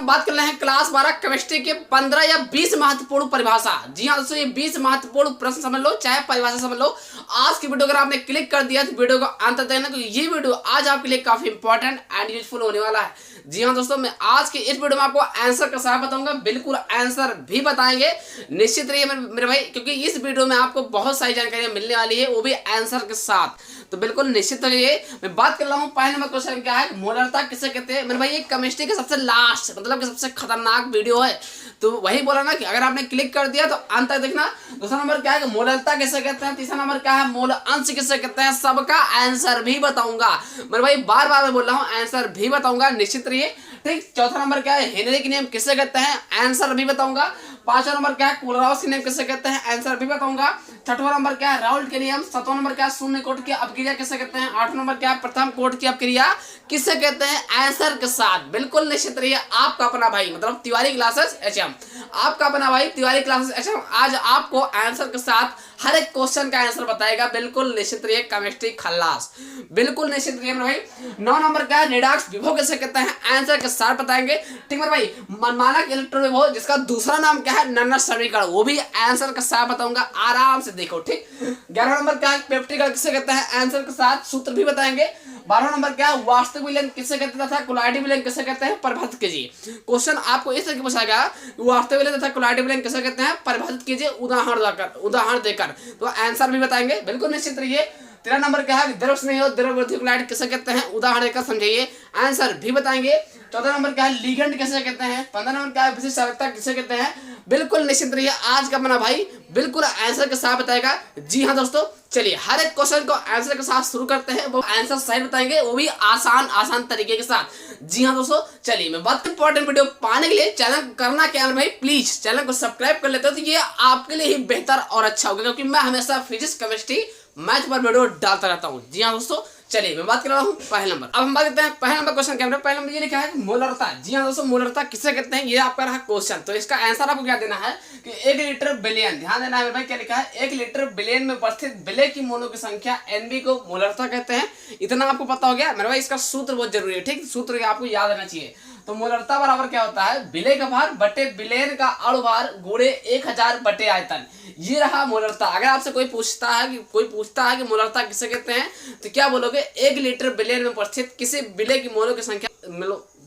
बात कर रहे हैं क्लास 12 केमिस्ट्री के 15 या 20 महत्वपूर्ण परिभाषा। जी हाँ दोस्तों, ये 20 महत्वपूर्ण प्रश्न समझ लो, चाहे परिभाषा समझ लो। आज की वीडियो अगर आपने क्लिक कर दिया तो वीडियो को अंत तक देखना, क्योंकि ये वीडियो आज आपके लिए काफी इंपॉर्टेंट एंड यूजफुल होने वाला है। जी हाँ दोस्तों, मैं आज की इस वीडियो में आपको आंसर का साथ बताऊंगा, बिल्कुल आंसर भी बताएंगे। निश्चित रहिए मेरे भाई, क्योंकि इस वीडियो में आपको बहुत सारी जानकारियां मिलने वाली है, वो भी आंसर के साथ। तो बिल्कुल निश्चित रहिए। मैं बात कर रहा हूँ पहले नंबर क्वेश्चन क्या है, मोलरता किसे कहते हैं। मेरे भाई ये केमिस्ट्री के सबसे लास्ट मतलब कि सबसे खतरनाक वीडियो है, तो वही बोला ना कि अगर आपने क्लिक कर दिया तो अंत तक देखना। दूसरा नंबर क्या है कि मोलरता किसे कहते हैं। तीसरा नंबर क्या है, मोल अंश किसे कहते हैं। सबका आंसर भी बताऊंगा मेरे भाई, बार बार मैं बोल रहा हूँ, आंसर भी बताऊंगा, निश्चित रहिए। ठीक, चौथा नंबर क्या है, हेनरी के नियम किसे कहते हैं, आंसर भी बताऊंगा। पांचवा नंबर क्या है, कोलराउस के नियम किसे कहते हैं, आंसर भी बताऊंगा। छठवां नंबर क्या है, राउल्ट के नियम। सातवां नंबर क्या है, शून्य कोट की अपक्रिया किसे कहते हैं। आठवां नंबर क्या है, प्रथम कोट की अपक्रिया किसे कहते हैं, आंसर के साथ। बिल्कुल निश्चित रहिए। आपका अपना भाई मतलब तिवारी क्लासेस एचएम, आपका अपना भाई तिवारी क्लासेस एचएम आज आपको आंसर के साथ हर एक क्वेश्चन का आंसर बताएगा। बिल्कुल निश्चित रहिए, केमिस्ट्री खल्लास, बिल्कुल निश्चित रहिए मेरे भाई। 9 नंबर क्या है, रिडॉक्स विभव किसे कहते हैं, आंसर के साथ बताएंगे। ठीक मेरे भाई, मनमानक इलेक्ट्रॉन विभव जिसका दूसरा नाम क्या है, नन्नर समीकरण, वो भी आंसर के साथ बताऊंगा, आराम से देखो। ठीक, 11 नंबर क्या है, पेप्टिकल किसे कहते हैं, आंसर के साथ सूत्र भी बताएंगे। 12 नंबर क्या है, वास्तविक विलयन किसे कहते हैं तथा कोलाइटिव विलयन किसे कहते हैं, परिभाषित कीजिए। क्वेश्चन आपको इस तरह के पूछा गया, वास्तविक विलयन तथा कोलाइटिव विलयन किसे कहते हैं, परिभाषित कीजिए उदाहरण देकर। तो आंसर भी बताएंगे, बिल्कुल निश्चित रहिए। 13 नंबर क्या है, द्रव स्नेह और द्रववर्ती कोलाइट किसे कहते हैं, उदाहरण देकर समझाइए, आंसर भी बताएंगे। 14 नंबर क्या है, लिगेंड किसे कहते हैं। 15 नंबर क्या है, विशिष्ट चालकता किसे कहते हैं। बिल्कुल निश्चित रहिए, आज का अपना भाई बिल्कुल आंसर के साथ बताएगा। जी हाँ दोस्तों, चलिए हर एक क्वेश्चन को आंसर के साथ शुरू करते हैं, वो आंसर सही बताएंगे, वो भी आसान तरीके के साथ। जी हाँ दोस्तों, चलिए मैं बहुत इंपॉर्टेंट वीडियो पाने के लिए चैनल करना क्या है भाई, प्लीज चैनल को सब्सक्राइब कर लेते हो तो ये आपके लिए ही बेहतर और अच्छा होगा, क्योंकि मैं हमेशा फिजिक्स केमिस्ट्री मैथ पर वीडियो डालता रहता हूँ। जी हाँ दोस्तों, चलिए मैं बात कर रहा हूँ पहले नंबर। अब हम बात करते हैं पहले नंबर क्वेश्चन क्या है। पहले नंबर ये लिखा है मोलरता। जी हाँ दोस्तों, मोलरता किसे कहते हैं, ये आपका रहा क्वेश्चन। तो इसका आंसर आपको क्या देना है कि 1 लीटर बिलियन, ध्यान देना है भाई, क्या लिखा है, 1 लीटर बिलियन में उपस्थित विलय की मोनो की संख्या एनबी को मोलरता कहते हैं। इतना आपको पता हो गया मेरे भाई। इसका सूत्र बहुत जरूरी है, ठीक, सूत्र आपको याद रहना चाहिए। तो मोलरता बराबर क्या होता है, विलय का भार बटे विलयन का अणु भार गुणे 1000 बटे आयतन। ये रहा मोलरता। अगर आपसे कोई पूछता है कि मोलरता किसे कहते हैं, तो क्या बोलोगे, 1 लीटर विलयन में उपस्थित किसी विलय की मोलों की संख्या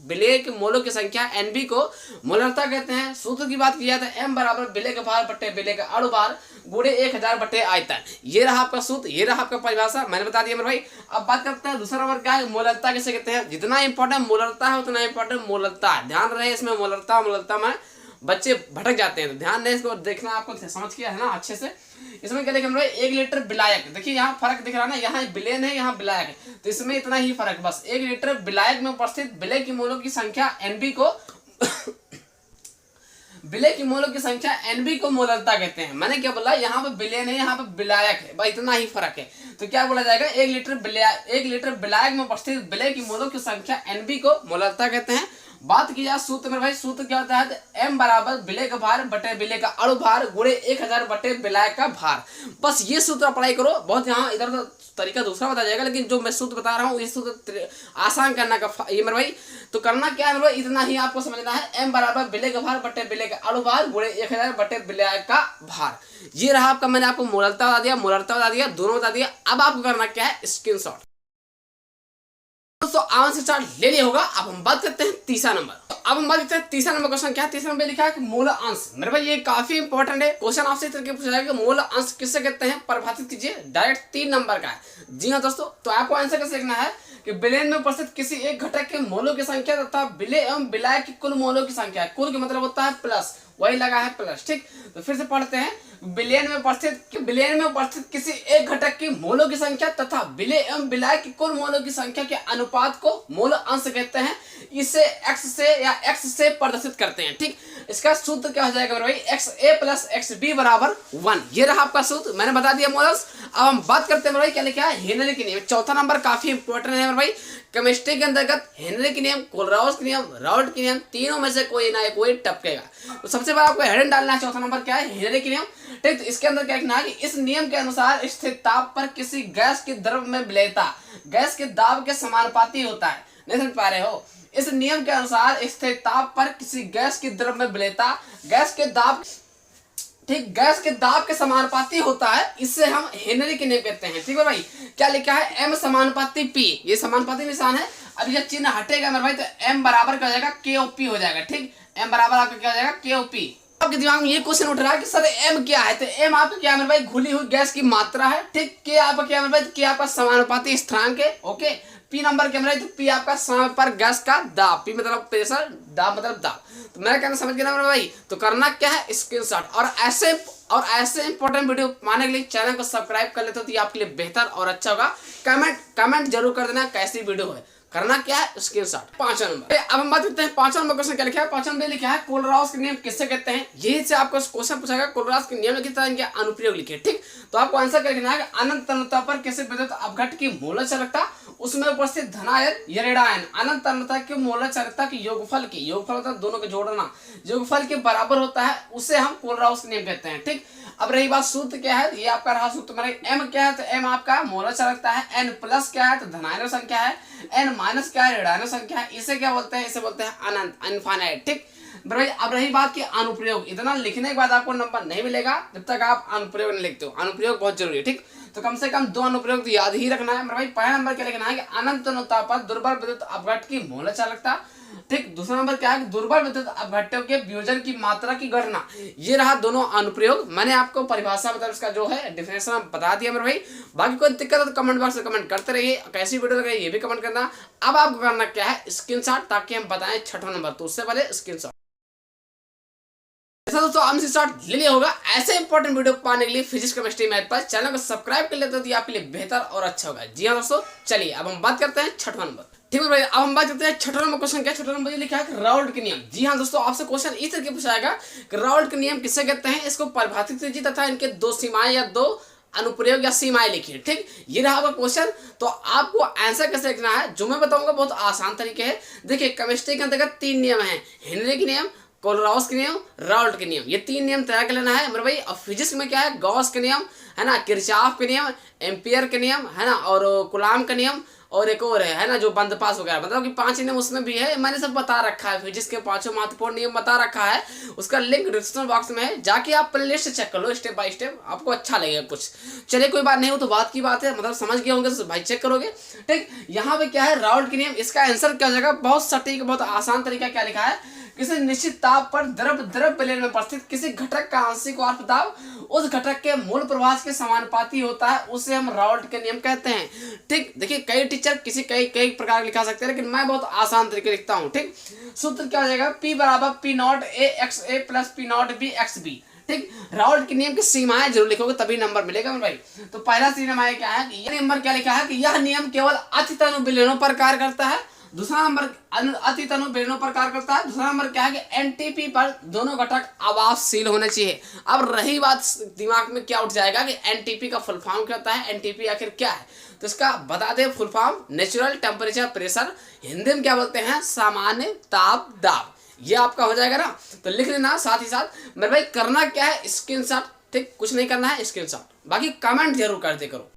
विलय की मोलों की संख्या एनबी को मोलरता कहते हैं। सूत्र की बात की जाए तो एम बराबर विलय का भार बटे विलय का अणु भार गुणे 1000 बटे आयतन। ये रहा आपका सूत्र, ये रहा आपका परिभाषा, मैंने बता दिया मेरे भाई। अब बात करते हैं दूसरा नंबर क्या है, मोलरता किसे कहते हैं। जितना इंपॉर्टेंट मोलरता है उतना इंपॉर्टेंट मोलरता, ध्यान रहे इसमें। मोलरता में बच्चे भटक जाते हैं, तो ध्यान दें, इसको देखना, आपको समझ किया है ना अच्छे से। इसमें क्या लिखा है, 1 लीटर विलायक, देखिए यहाँ फर्क दिख रहा है ना, यहाँ विलयन है, यहाँ विलायक है, तो इसमें इतना ही फर्क बस। 1 लीटर विलायक में उपस्थित विलय की मोलों की संख्या एनबी को विलय की मोलों की संख्या एनबी को मोलरता कहते हैं। मैंने क्या बोला, यहाँ पे विलयन है, यहाँ पे विलायक है, भाई इतना ही फर्क है। तो क्या बोला जाएगा, 1 लीटर विलायक में उपस्थित विलय की मोलों की संख्या एनबी को मोलरता कहते हैं। बात की जाए सूत्र में भाई, सूत्र क्या होता है, एम बराबर विलय का भार बटे विलय का अणु भार गुणे 1000 बटे विलायक का भार। बस ये सूत्र अप्लाई करो, बहुत यहाँ इधर तरीका दूसरा बता जाएगा, लेकिन जो मैं सूत्र बता रहा हूँ ये सूत्र आसान करना का ये मेरे भाई। तो करना क्या है मेरे भाई, इतना ही आपको समझना है, एम बराबर विलय का भार बटे विलय का अणु भार गुणे 1000 बटे विलायक का भार। ये रहा आपका, मैंने आपको मोलरता बता दिया, मोलरता बता दिया, दोनों बता दिया। अब आपको करना क्या है, स्क्रीनशॉट। दोस्तों आंसर से चार्ट ले लिया होगा। अब हम बात करते हैं तीसरा नंबर। तो अब हम बात करते हैं तीसरा नंबर क्वेश्चन क्या है। तीसरा नंबर लिखा है कि मूल अंश। मेरे भाई ये काफी इंपॉर्टेंट है क्वेश्चन, आपसे इस तरीके पूछा जाएगा, मूल अंश किसे कहते हैं, परिभाषित कीजिए। डायरेक्ट 3 नंबर का है। जी हाँ दोस्तों, तो आपको आंसर कैसे लिखना है कि विलयन में उपस्थित किसी एक घटक के मोलों की संख्या तथा विलय एवं विलायक की कुल मोलों की संख्या। कुल का मतलब होता है प्लस, वही लगा है प्लस। ठीक, तो फिर से पढ़ते हैं, विलयन में उपस्थित किसी एक घटक की मोलों की संख्या तथा विलय एवं विलायक की कुल मोलों की संख्या के अनुपात को मोल अंश कहते हैं। इसे x से प्रदर्शित करते हैं। ठीक, इसका सूत्र क्या हो जाएगा मेरे भाई, XA प्लस XB बराबर 1। ये रहा आपका सूत्र, मैंने बता दिया मोलस। अब हम बात करते हैं मेरे भाई, क्या लिखा है, हेनरी के नियम। चौथा नंबर काफी इंपॉर्टेंट है मेरे भाई। केमिस्ट्री के अंतर्गत हेनरी के नियम, कोलराउस के नियम, राउल्ट के नियम, तीनों में से कोई ना कोई टपकेगा। तो सबसे पहले आपको हेडन डालना है। चौथा नंबर क्या है, हेनरी के नियम। ठीक, तो इसके अंदर क्या लिखना है कि इस नियम के अनुसार स्थिर ताप पर किसी गैस के द्रव में विलयता गैस के दाब के समानुपाती होता है। नहीं समझ पा रहे हो, इस नियम के अनुसार स्थिर ताप पर किसी गैस की द्रव्य विलेयता गैस के दाब ठीक गैस के दाब के समानुपाती होता है, इससे हम हेनरी के नियम कहते हैं। ठीक है भाई, क्या लिखा है m समानुपाती p, ये समानुपाती निशान है। अब जब चिन्ह हटेगा मेरे भाई तो m बराबर क्या हो जाएगा KOP हो जाएगा। ठीक, m बराबर आपका क्या हो जाएगा KOP। आपके दिमाग में ये क्वेश्चन उठ रहा है कि सर m क्या है, तो m आपका क्या है मेरे भाई घुली हुई गैस की मात्रा है। ठीक, k आपका क्या है मेरे भाई, k आपका समानुपाती स्थिरांक है। ओके, p नंबर क्या मेरे भाई, तो p आपका समय पर गैस का दाब, p मतलब प्रेशर, दाब मतलब दाब। तो मेरा कहना समझ गया ना मेरे भाई। तो करना क्या है, स्क्रीनशॉट। और ऐसे इंपॉर्टेंट वीडियो पाने के लिए चैनल को सब्सक्राइब कर लेते हो तो ये आपके लिए बेहतर और अच्छा होगा। कमेंट जरूर कर देना कैसी वीडियो है। करना क्या है, स्क्रीनशॉट। 5वां नंबर, अब हम बात करते हैं 5वां नंबर क्वेश्चन क्या लिखा है। 5वां नंबर लिखा है कोलराउस के नियम किससे कहते हैं। यही से आपको क्वेश्चन पूछाएगा कोलराउस के नियम किस तरह इनके अनुप्रयोग लिखे। ठीक, तो आपको आंसर क्या लिखना है, अनंत तन्यता पर किसी विद्युत अपघट्ट की मूलक चालकता उसमें उपस्थित धनायन या ऋणायन अनंत तन्यता की मूलक चालकता की योगफल मतलब दोनों के जोड़ना योगफल के बराबर होता है, उसे हम कोलराउस के नियम कहते हैं। ठीक, अब रही बात सूत्र क्या है, ये आपका रहा सूत्र मेरे m क्या है, तो m आपका मूलक चालकता है, n प्लस क्या है तो धनायन संख्या है, n माइनस क्या है ऋणायन संख्या है। इसे क्या बोलते हैं, इसे बोलते हैं अनंत, इनफाइनाइट। ठीक भाई, अब रही बात की अनुप्रयोग, इतना लिखने के बाद आपको नंबर नहीं मिलेगा जब तक आप अनुप्रयोग नहीं लिखते हो। अनुप्रयोग बहुत जरूरी है। ठीक, तो कम से कम 2 अनुप्रयोग तो याद ही रखना है मेरे भाई। पहला नंबर क्या लिखना है कि अनंत तन्यता पर दुर्बल विद्युत अपघट्ट की मूलक चालकता। ठीक, दूसरा नंबर क्या है, दुर्बल विद्युत अपघट्टों के वियोजन की मात्रा की गणना। ये रहा दोनों अनुप्रयोग। मैंने आपको परिभाषा मतलब इसका जो है डेफिनेशन बता दिया मेरे भाई। बाकी कोई दिक्कत है तो कमेंट बॉक्स में कमेंट करते रहिए, कैसी वीडियो लगे ये भी कमेंट करना। अब आपको करना क्या है, स्क्रीनशॉट, ताकि हम बताएं 6वां नंबर। तो उससे पहले स्क्रीनशॉट। ऐसा दोस्तों आम से शॉट ले लिया होगा। ऐसे इंपॉर्टेंट वीडियो पाने के लिए फिजिक्स केमिस्ट्री मैथ पर चैनल को सब्सक्राइब कर लेते हो तो ये आपके लिए बेहतर और अच्छा होगा। जी हाँ दोस्तों, चलिए अब हम बात करते हैं 6वां नंबर। ठीक है भाई, अब हम बात करते हैं 6वां नंबर क्वेश्चन क्या। 6वां नंबर ये लिखा है राउल्ट के नियम। जी हाँ दोस्तों, आपसे क्वेश्चन इस तरह पूछाएगा कि राउल्ट के नियम किससे कहते हैं, इसको परिभाषित कीजिए तथा इनके 2 सीमाएं या 2 अनुप्रयोग या सीमाएं लिखिए। ठीक, ये रहा आपका क्वेश्चन। तो आपको आंसर कैसे लिखना है, जो मैं बताऊंगा बहुत आसान तरीके है। देखिए, केमिस्ट्री के अंतर्गत 3 नियम है, हेनरी के नियम, कोलराउस के नियम, राउल्ट के नियम। ये 3 नियम तैयार कर लेना है मेरे भाई। और फिजिक्स में क्या है, गॉस के नियम है ना, किरचॉफ के नियम, एम्पियर के नियम है ना, और कूलॉम का नियम, और एक और है ना जो बंद पास वगैरह, मतलब कि 5 नियम उसमें भी है। मैंने सब बता रखा है, फिजिक्स के 5 महत्वपूर्ण नियम बता रखा है। उसका लिंक डिस्क्रिप्शन बॉक्स में है, जाके आप प्ले लिस्ट चेक कर लो स्टेप बाय स्टेप, आपको अच्छा लगेगा कुछ। चलिए कोई बात नहीं हो तो बात की बात है, मतलब समझ गए होंगे तो भाई चेक करोगे। ठीक, यहाँ पे क्या है राउल्ट के नियम, इसका आंसर क्या हो जाएगा, बहुत सटीक बहुत आसान तरीका क्या लिखा है, किसी निश्चित ताप पर द्रव विलयन में उपस्थित किसी घटक का आंशिक वाष्प दाब उस घटक के मूल प्रवाह के समानुपाती होता है, उसे हम राउल्ट के नियम कहते हैं। ठीक, देखिए कई टीचर कई प्रकार लिखा सकते हैं, लेकिन मैं बहुत आसान तरीके लिखता हूँ। ठीक, सूत्र क्या हो जाएगा, P बराबर P not A x A plus P not B x B। ठीक, राउल्ट के नियम की सीमाएं जरूर लिखोगे तभी नंबर मिलेगा मेरे भाई। तो पहला सीमा क्या है, यह नंबर क्या लिखा है कि यह नियम केवल अतितनु विलयनों पर कार्य करता है। दूसरा नंबर अतितनु विलयनों पर कार्य करता है। दूसरा नंबर क्या है कि एनटीपी पर दोनों घटक आवासशील होने चाहिए। अब रही बात दिमाग में क्या उठ जाएगा कि एनटीपी का फुल फॉर्म क्या होता है, एनटीपी आखिर क्या है, तो इसका बता दे full form, natural temperature pressure, Hindi में क्या बोलते हैं, सामान्य ताप दाब। ये आपका हो जाएगा ना, तो लिख लेना साथ ही साथ मेरे भाई। करना क्या है, स्क्रीनशॉट। ठीक, कुछ नहीं करना है, स्क्रीनशॉट, बाकी कमेंट जरूर कर दे करो।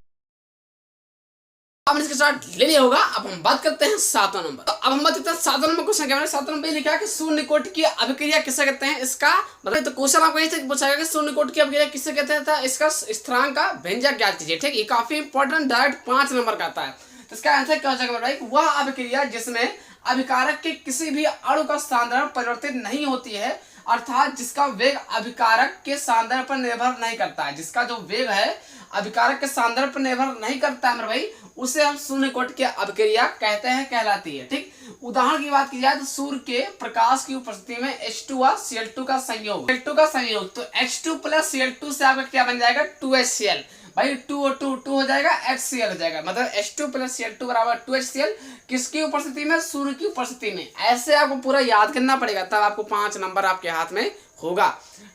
आपने इसके साथ ले लिया होगा। अब हम बात करते हैं 7वां नंबर। तो अब हम बात करते हैं 7वां नंबर क्वेश्चन क्या है। 7वां नंबर लिखा है कि शून्य कोटि की अभिक्रिया किसे कहते हैं, इसका मतलब, तो क्वेश्चन आपको यही पूछा कि शून्य कोटि की अभिक्रिया किसे कहते हैं, इसका स्थिरांक का व्यंजक ज्ञात कीजिए। ठीक, ये काफी इंपॉर्टेंट, डायरेक्ट 5 नंबर का आता है। तो इसका आंसर क्या हो जाएगा भाई, वह अभिक्रिया जिसमें अभिकारक के किसी भी अणु का सांद्रण परिवर्तित नहीं होती है, अर्थात जिसका वेग अभिकारक के सांद्रण पर निर्भर नहीं करता है। जिसका जो वेग है अभिकारक के सांद्रण पर निर्भर नहीं करता है मेरे भाई, उसे हम शून्य कोटि की अभिक्रिया कहते हैं, कहलाती है। ठीक, उदाहरण की बात की जाए तो सूर्य के प्रकाश की उपस्थिति में H2 व Cl2 का संयोग, तो H2 प्लस Cl2 से आपका क्या बन जाएगा, 2HCl। भाई 2 और 2 2 हो जाएगा, HCl हो जाएगा, मतलब H2 प्लस Cl2 बराबर 2HCl। किसकी उपस्थिति में, सूर्य की उपस्थिति में। ऐसे आपको पूरा याद करना पड़ेगा, तब आपको 5 नंबर आपके हाथ में होगा।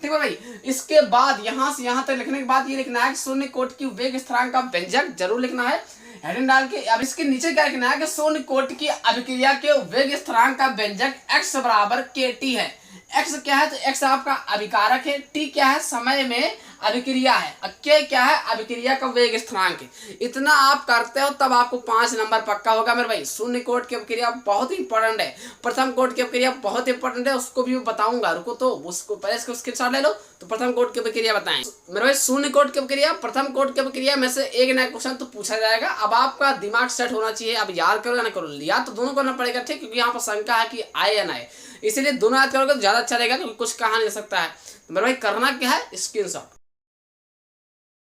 ठीक है भाई, इसके बाद यहाँ से यहाँ तक लिखने के बाद ये लिखना है कि शून्य कोटि की वेग स्थिरांक का व्यंजक जरूर लिखना है हेडिंग डाल के। अब इसके नीचे क्या लिखना है कि शून्य कोटि की अभिक्रिया के वेग स्थिरांक का व्यंजक x बराबर kt है। x क्या है, तो x आपका अभिकारक है, t क्या है, समय में अभिक्रिया है। के क्या है? अभिक्रिया का वेग स्थिरांक। इतना आप करते हो तब आपको 5 नंबर पक्का होगा मेरे भाई। शून्य कोट की अभिक्रिया बहुत इंपॉर्टेंट है, प्रथम कोट की अभिक्रिया बहुत इंपॉर्टेंट है, उसको भी बताऊंगा, रुको तो उसको पहले इसको स्क्रीनशॉट ले लो। तो प्रथम कोट की अभिक्रिया बताएं मेरे भाई। शून्य कोट की अभिक्रिया, प्रथम कोट की अभिक्रिया में से एक नया क्वेश्चन तो पूछा जाएगा। अब आपका दिमाग सेट होना चाहिए, अब याद करो या ना करो, याद तो दोनों करना पड़ेगा, ठीक, क्योंकि यहाँ पर शंका है कि आए या ना आए, इसीलिए दोनों याद करोगे तो ज्यादा अच्छा रहेगा, क्योंकि कुछ कहा नहीं जा सकता है। तो मेरे भाई करना क्या है? स्क्रीनशॉट।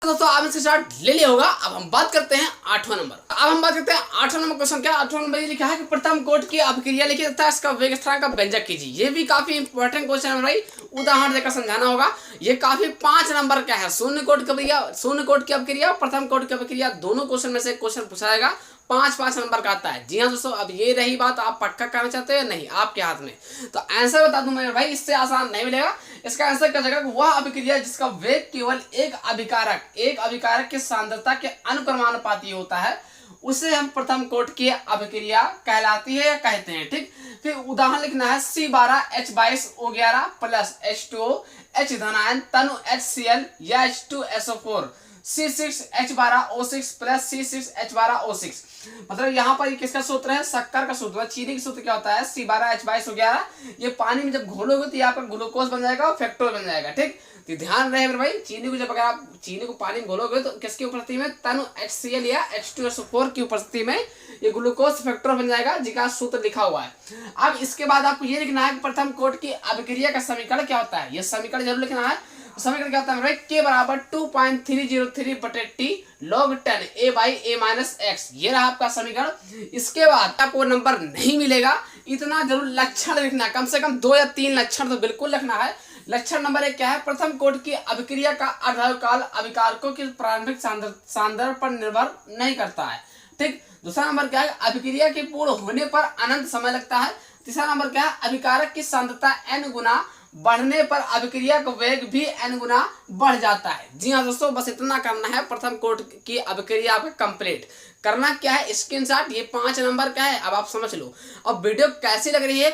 दोस्तों आप इसके स्टार्ट ले लिया होगा। अब हम बात करते हैं 8वां नंबर। अब हम बात करते हैं 8वां नंबर क्वेश्चन। क्या 8वां नंबर ये लिखा है कि प्रथम कोट की अभिक्रिया लिखी तथा इसका वेग स्थिरांक का व्यंजक कीजिए। ये भी काफी इंपॉर्टेंट क्वेश्चन है भाई, उदाहरण देकर समझाना होगा। ये काफी 5 नंबर का है। शून्य कोट की अभिक्रिया, शून्य कोट की अभिक्रिया, प्रथम कोट की अभिक्रिया, दोनों क्वेश्चन में से क्वेश्चन पूछा जाएगा। 5-5 नंबर का आता है। जी हाँ दोस्तों, अब ये रही बात, आप पक्का करना चाहते हो या नहीं, आपके हाथ में। तो आंसर बता दूं मैं भाई, इससे आसान नहीं मिलेगा। इसका आंसर क्या जाएगा? वह अभिक्रिया जिसका वेग केवल एक अभिकारक की सांद्रता के अनुक्रमानुपाती होता है, उसे हम प्रथम कोट की अभिक्रिया कहलाती है या कहते हैं। ठीक, फिर उदाहरण लिखना है C12H22O11 प्लस H2O H धनायन तनु HCl या H2SO4 C6H12O6 प्लस C6H12O6। मतलब यहाँ पर किसका सूत्र है? शक्कर का सूत्र। चीनी का सूत्र क्या होता है? C12H22O11। ये पानी में जब घोलोगे तो यहाँ पर ग्लूकोज बन जाएगा और फ्रक्टोज बन जाएगा। ठीक, तो ध्यान रहे मेरे भाई, चीनी को जब अगर आप चीनी को पानी में घोलोगे तो किसकी उपस्थिति में? तनु HCl या H2SO4 की उपस्थिति में ये ग्लूकोज फैक्टर बन जाएगा, जिसका सूत्र लिखा हुआ है। अब इसके बाद आपको ये लिखना है कि प्रथम कोट की अभिक्रिया का समीकरण क्या होता है। ये समीकरण जरूर लिखना है। समीकरण क्या होता है? K बराबर 2.303 बटे T log 10 A by A minus x. ये रहा आपका समीकरण। इसके बाद आपको नंबर नहीं मिलेगा, इतना जरूर लक्षण लिखना है, कम से कम 2 या 3 लक्षण तो बिल्कुल लिखना है। लक्षण नंबर 1 क्या है? प्रथम कोट की अभिक्रिया का अर्धायुकाल अभिकारकों की प्रारंभिक सांद्रता पर निर्भर नहीं करता है। ठीक, दूसरा नंबर क्या है? अभिक्रिया के पूर्ण होने पर अनंत समय लगता है। तीसरा नंबर क्या है? अभिकारक की सांद्रता n गुना बढ़ने पर अभिक्रिया का वेग भी n गुना बढ़ जाता है। जी हाँ दोस्तों, बस इतना करना है। प्रथम कोट की अभिक्रिया आपका कंप्लीट करना क्या है? स्क्रीनशॉट। ये 5 नंबर का है, अब आप समझ लो। अब वीडियो कैसी लग रही है?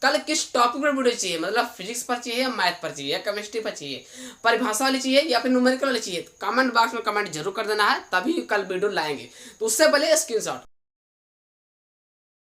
कल किस टॉपिक पर वीडियो चाहिए? मतलब फिजिक्स पर चाहिए या मैथ पर चाहिए या केमिस्ट्री पर चाहिए, परिभाषा वाली चाहिए या फिर न्यूमेरिकल वाली चाहिए? कमेंट बॉक्स में कमेंट जरूर कर देना है, तभी कल वीडियो लाएंगे। तो उससे पहले स्क्रीनशॉट।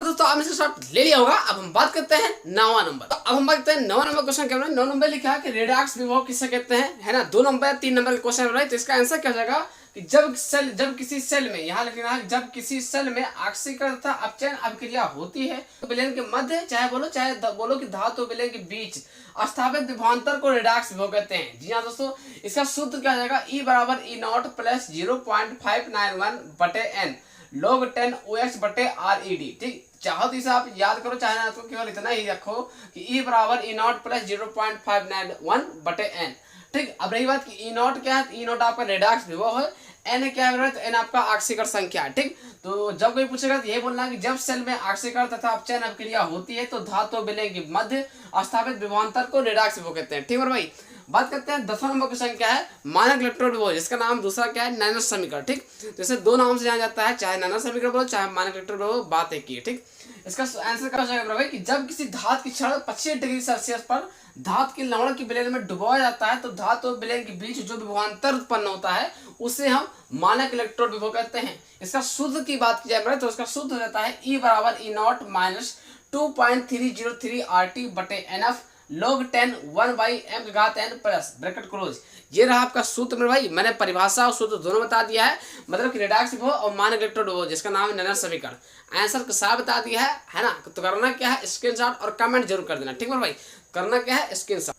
दोस्तों आपने स्क्रीनशॉट ले लिया होगा। अब हम बात करते हैं 9वां नंबर। तो अब हम बात करते हैं 9वां नंबर क्वेश्चन क्या है? 9 नंबर लिखा है कि रेडॉक्स विभव किसे कहते हैं, है ना। 2 नंबर 3 नंबर का क्वेश्चन है। तो इसका आंसर क्या हो जाएगा कि जब किसी सेल में, यहाँ लिखना है, जब किसी सेल में ऑक्सीकरण तथा अपचयन अभिक्रिया होती है तो विलयन के मध्य चाहे बोलो कि धातु विलयन के बीच स्थापित विभवांतर को रेडॉक्स विभव कहते हैं। जी हाँ दोस्तों, इसका सूत्र क्या हो जाएगा? E बराबर E0 प्लस 0.591 बटे n log 10 OH बटे RED। ठीक, चाहो तो इसे आप याद करो, चाहे ना तो केवल इतना ही रखो कि E बराबर E0 प्लस 0.591 बटे n। ठीक, अब रही बात कि E0 क्या है? E0 आपका रेडॉक्स विभव है। n क्या है? तो n आपका ऑक्सीकरण संख्या है। ठीक, तो जब कोई पूछेगा तो ये बोलना है कि जब सेल में ऑक्सीकरण तथा अपचयन अभिक्रिया होती है तो धातु विलयन के मध्य स्थापित विभवांतर को रेडॉक्स विभव कहते हैं। ठीक है भाई, बात करते हैं 10वां नंबर क्वेश्चन क्या है? मानक इलेक्ट्रोड विभव, जिसका नाम दूसरा क्या है? नैनो समीकरण। ठीक, जैसे 2 नाम से जाना जाता है, चाहे नैनो समीकरण बोलो चाहे मानक इलेक्ट्रोड विभव, बात एक ही है। ठीक, इसका आंसर क्या हो जाएगा भाई कि जब किसी धातु की क्षण 25 डिग्री सेल्सियस पर धातु की लवण की विलयन में डुबाया जाता है तो धातु और विलयन के बीच जो विभवांतर उत्पन्न होता है उसे हम मानक इलेक्ट्रोड विभव कहते हैं। इसका शुद्ध की बात की जाए तो इसका शुद्ध हो जाता है E बराबर E0 माइनस 2.303 RT बटे NF log 10 1 बाई m की घात n प्लस ब्रैकेट क्लोज। ये रहा आपका सूत्र मेरे भाई। मैंने परिभाषा और सूत्र दोनों बता दिया है, मतलब कि रेडॉक्स विभव और मानक इलेक्ट्रोड विभव, जिसका नाम है नैनो समीकरण। आंसर के साथ बता दिया है ना। तो करना क्या है? स्क्रीनशॉट और कमेंट जरूर कर देना। ठीक है भाई, करना क्या है? स्क्रीनशॉट।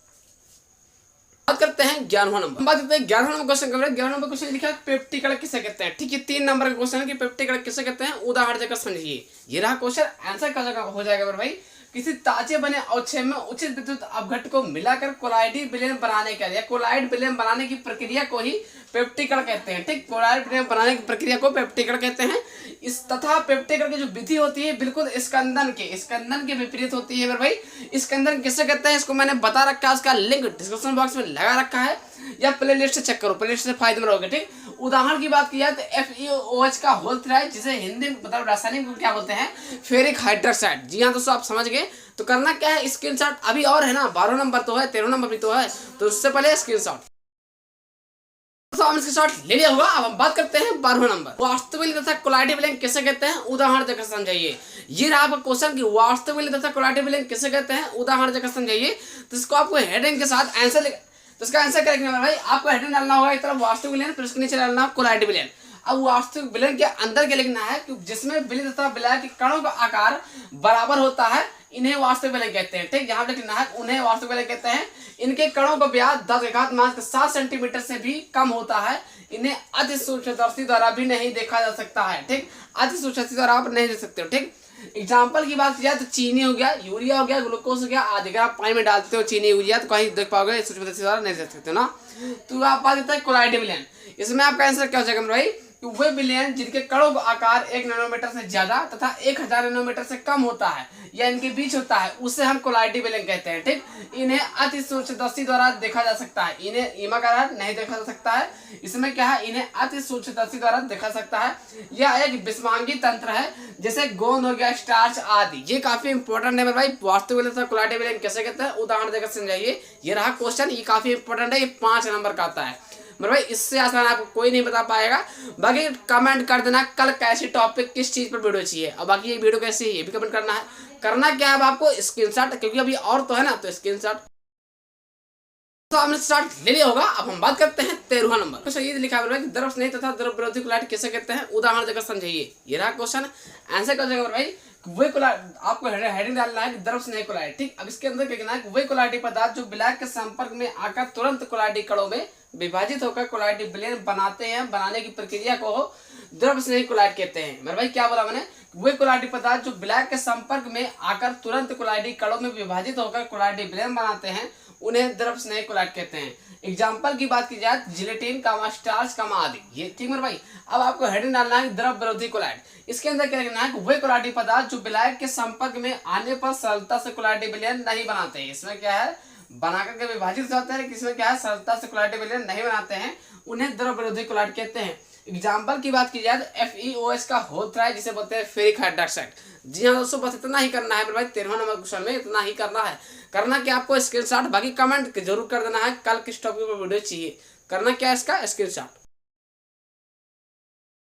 बात करते हैं 11वां नंबर। बात करते हैं 11वां नंबर क्वेश्चन। 11वां नंबर क्वेश्चन लिखा है पेप्टिक कणक किसे कहते हैं। ठीक है, 3 नंबर का क्वेश्चन है कि पेप्टिक कणक किसे कहते हैं, उदाहरण देकर समझिए। ये रहा क्वेश्चन। आंसर क्या हो जाएगा मेरे भाई? किसी ताजे बने अवक्षय में उचित विद्युत अपघट्ट को मिलाकर कोलाइडी विलयन बनाने का या कोलाइड विलयन बनाने की प्रक्रिया को ही पेप्टिकरण कहते हैं। ठीक, कोलाइड विलयन बनाने की प्रक्रिया को पेप्टिकरण कहते हैं। इस तथा पेप्टिकरण की जो विधि होती है बिल्कुल स्कंदन के विपरीत होती है मेरे भाई। स्कंदन किसे कहते हैं इसको मैंने बता रखा है, उसका लिंक डिस्क्रिप्शन बॉक्स में लगा रखा है या प्ले लिस्ट से चेक करो, प्ले लिस्ट से फायदे में रहोगे। ठीक, उदाहरण की बात की जाए तो FeOH का होल थ्राइड, जिसे हिंदी में मतलब रासायनिक में क्या बोलते हैं? Ferric hydroxide. जी हाँ दोस्तों, आप समझ गए। तो करना क्या है? स्क्रीनशॉट। अभी और है ना, 12 नंबर तो है, 13 नंबर भी तो है, तो उससे पहले स्क्रीनशॉट। दोस्तों हमने स्क्रीनशॉट ले लिया होगा। अब हम बात करते हैं 12वां नंबर, वास्तविक तथा कोलाइटिव लिंक किसे कहते हैं, उदाहरण देकर समझाइए। ये रहा आपका क्वेश्चन कि वास्तविक तथा कोलाइटिव लिंक किसे कहते हैं, उदाहरण देकर समझाइए। तो इसको आपको हेडिंग के साथ आंसर, तो इसका आंसर क्या लिखना है भाई, आपको हेडिंग डालना होगा एक तरफ वास्तविक विलयन, फिर उसके नीचे डालना कोलाइटिव विलयन। अब वास्तविक विलयन के अंदर क्या लिखना है कि जिसमें विलय तथा विलय के कणों का आकार बराबर होता है, इन्हें वास्तविक विलयन कहते हैं। ठीक, यहाँ पे लिखना है उन्हें वास्तविक विलयन कहते हैं। इनके कणों का व्यास 10⁻7 सेंटीमीटर से भी कम होता है। इन्हें अति सूक्ष्मदर्शी द्वारा भी नहीं देखा जा सकता है। ठीक, अति सूक्ष्मदर्शी द्वारा आप नहीं देख सकते हो। ठीक, एग्जाम्पल की बात की जाए तो चीनी हो गया, यूरिया हो गया, ग्लूकोज हो गया आदि। अगर आप पानी में डालते हो चीनी यूरिया तो कहीं देख पाओगे, सूक्ष्मदर्शी द्वारा नहीं देख सकते हो ना। तो आप बात करते हैं कोलाइटिव विलयन। इसमें आपका आंसर क्या हो जाएगा भाई, वे विलयन जिनके कणों का आकार 1 नैनोमीटर से ज्यादा तथा 1000 नैनोमीटर से कम होता है या इनके बीच होता है, उसे हम कोलाइटिव विलयन कहते हैं। ठीक, इन्हें अति सूक्ष्मदर्शी द्वारा देखा जा सकता है, इन्हें इमाकार नहीं देखा जा सकता है। इसमें क्या है, इन्हें अति सूक्ष्मदर्शी द्वारा देखा सकता है। यह एक विषमांगी तंत्र है, जैसे गोंद हो गया, स्टार्च आदि। ये काफी इंपॉर्टेंट है भाई, वास्तविक विलयन तथा कोलाइटिव विलयन कैसे कहते हैं, उदाहरण देकर समझाइए। ये रहा क्वेश्चन, ये काफी इंपॉर्टेंट है, ये 5 नंबर का आता है। मेरे भाई इससे आसान आपको कोई नहीं बता पाएगा। बाकी कमेंट कर देना कल कैसी टॉपिक किस चीज पर वीडियो चाहिए, और बाकी ये वीडियो कैसी है ये भी कमेंट करना है। करना क्या है आपको, स्क्रीनशॉट, क्योंकि अभी और तो है ना, तो स्क्रीनशॉट तो हमने स्टार्ट ले लिया होगा। अब हम बात करते हैं 13वां नंबर। क्वेश्चन ये लिखा है द्रव स्नेही तथा द्रव विरोधी कोलाइट किसे कहते हैं, उदाहरण देकर समझाइए। ये रहा क्वेश्चन, आंसर कर जाएगा भाई वे कोलाइट। आपको हेडिंग डालना है कि द्रव स्नेही कोलाइट। ठीक, अब इसके अंदर क्या कहना है, वे कोलाइटी पदार्थ जो विलायक के संपर्क में आकर तुरंत कोलाइटी कणों में विभाजित होकर कोलाइटी विलयन बनाते हैं, बनाने की प्रक्रिया को द्रव स्नेही कोलाइट कहते हैं। मेरे भाई क्या बोला मैंने, वे कोलाइटी पदार्थ जो विलायक के संपर्क में आकर तुरंत कोलाइटी कणों में विभाजित होकर कोलाइटी विलयन बनाते हैं, उन्हें द्रव स्नेही कोलाइट कहते हैं। एग्जाम्पल की बात की जाए जिलेटिन, स्टार्च, आदि। ये ठीक मेरे भाई। अब आपको हेडिंग डालना है द्रव विरोधी कोलाइट। इसके अंदर क्या लिखना है, वे कोलाइटी पदार्थ जो विलायक के संपर्क में आने पर सरलता से कोलाइटी विलयन नहीं बनाते हैं। इसमें क्या है, बना करके विभाजित होते हैं, किसमें क्या है, सरलता से कोलाइटिव विलयन नहीं बनाते हैं, उन्हें द्रव विरोधी कोलाइट कहते हैं। एग्जाम्पल की बात की जाए तो FeOH का होता है, जिसे बोलते हैं फेरिक हाइड्रोक्साइड। जी हाँ दोस्तों, बस इतना ही करना है भाई 13वां नंबर क्वेश्चन में, इतना ही करना है। करना क्या आपको स्क्रीनशॉट, बाकी कमेंट जरूर कर देना है कल किस टॉपिक पर वीडियो चाहिए। करना क्या है इसका स्क्रीनशॉट।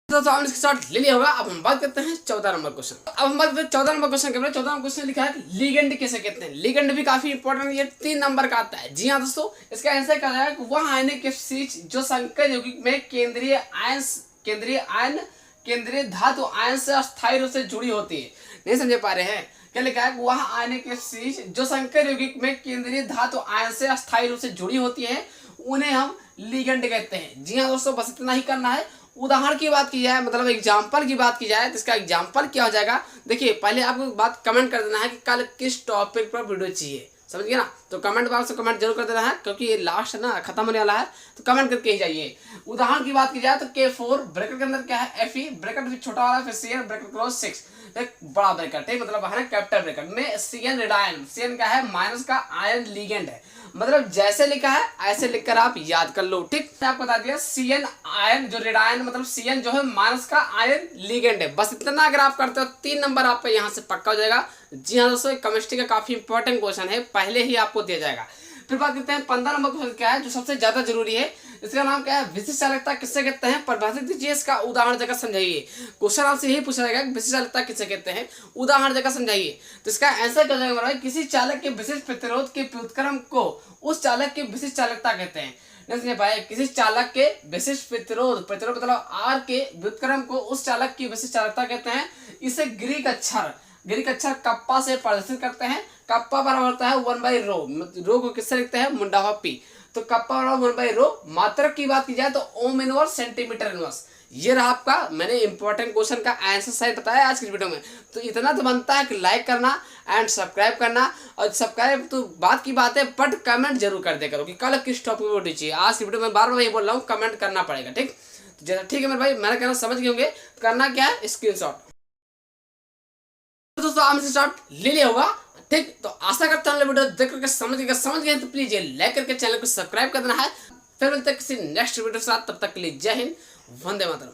दोस्तों हमने स्क्रीनशॉट ले लिया होगा। अब हम बात करते हैं 14 नंबर क्वेश्चन। अब हम बात करते हैं 14 नंबर क्वेश्चन के बारे में। 14 नंबर क्वेश्चन लिखा है कि लिगेंड किसे कहते हैं। लिगेंड भी काफी इंपॉर्टेंट, ये 3 नंबर का आता है। जी हाँ दोस्तों, इसका आंसर क्या है, वह आयनिक चीज जो संकर यौगिक में केंद्रीय धातु आयन से अस्थायी रूप से जुड़ी होती है। नहीं समझे पा रहे हैं, क्या लिखा है, वह आयनिक चीज जो संकर यौगिक में केंद्रीय धातु आयन से अस्थायी रूप से जुड़ी होती है, उन्हें हम लिगेंड कहते हैं। जी हाँ दोस्तों, बस इतना ही करना है। उदाहरण की बात की जाए, मतलब एग्जाम्पल की बात की जाए, तो इसका एग्जाम्पल क्या हो जाएगा, देखिए पहले आपको बात कमेंट कर देना है कि कल किस टॉपिक पर वीडियो चाहिए, समझ गए ना। तो कमेंट बॉक्स में कमेंट जरूर कर देना है, क्योंकि ये लास्ट है ना, खत्म होने वाला है, तो कमेंट करके ही जाइए। उदाहरण की बात की जाए तो K4 ब्रैकेट के अंदर क्या है, Fe ब्रैकेट भी छोटा वाला, फिर Cn ब्रैकेट क्लोज 6 एक बड़ा ब्रैकेट है, मतलब है कैपिटल ब्रैकेट में Cn रेडायन। Cn क्या है, माइनस का आयन लिगेंड है, मतलब जैसे लिखा है ऐसे लिखकर आप याद कर लो। ठीक, आपको बता दिया Cn आयन जो रेडायन, मतलब Cn जो है माइनस का आयन लिगेंड है। बस इतना अगर आप करते हो 3 नंबर आपका यहाँ से पक्का हो जाएगा। जी हाँ दोस्तों, केमिस्ट्री का काफी इंपॉर्टेंट क्वेश्चन है, पहले ही आपको दिया जाएगा। फिर बात करते हैं 15 नंबर क्वेश्चन क्या है, जो सबसे ज्यादा जरूरी है। इसका नाम क्या है, विशिष्ट चालकता किससे कहते हैं, परिभाषित कीजिए, इसका उदाहरण देकर समझाइए। क्वेश्चन आपसे यही पूछा जाएगा कि विशिष्ट चालकता किससे कहते हैं, उदाहरण देकर समझाइए। तो इसका आंसर क्या जाएगा भाई, किसी चालक के विशिष्ट प्रतिरोध के व्युत्क्रम को उस चालक की विशिष्ट चालकता कहते हैं। नहीं समझ पाए, किसी चालक के विशिष्ट प्रतिरोध मतलब R के व्युत्क्रम को उस चालक की विशिष्ट चालकता कहते हैं। इसे ग्रीक अक्षर कप्पा से प्रदर्शित करते हैं। कप्पा बराबर होता है 1/ρ, रो को किससे लिखते हैं, मुंडावा P। तो कप्पा बराबर 1/ρ। मात्रक की बात की जाए तो ओम इनवर्स, सेंटीमीटर इनवर्स। ये रहा आपका, मैंने इंपॉर्टेंट क्वेश्चन का आंसर सही बताया आज की वीडियो में। तो इतना तो बनता है कि लाइक करना एंड सब्सक्राइब करना। और सब्सक्राइब तो बात की बात है, बट कमेंट जरूर कर दे करो कि कल किस टॉपिक पर वीडियो चाहिए। आज की वीडियो में बार बार ये बोल रहा हूँ, कमेंट करना पड़ेगा। ठीक, तो जैसा ठीक है मेरे भाई, मैंने कहना समझ गए होंगे। करना क्या है, स्क्रीनशॉट। दोस्तों आपने स्टार्ट ले लिया होगा। ठीक, तो आशा करता हूँ वीडियो देख करके समझ गए तो प्लीज ये लाइक करके चैनल को सब्सक्राइब कर देना है। फिर मिलते हैं किसी नेक्स्ट वीडियो के साथ, तब तक के लिए जय हिंद, वंदे मातरम।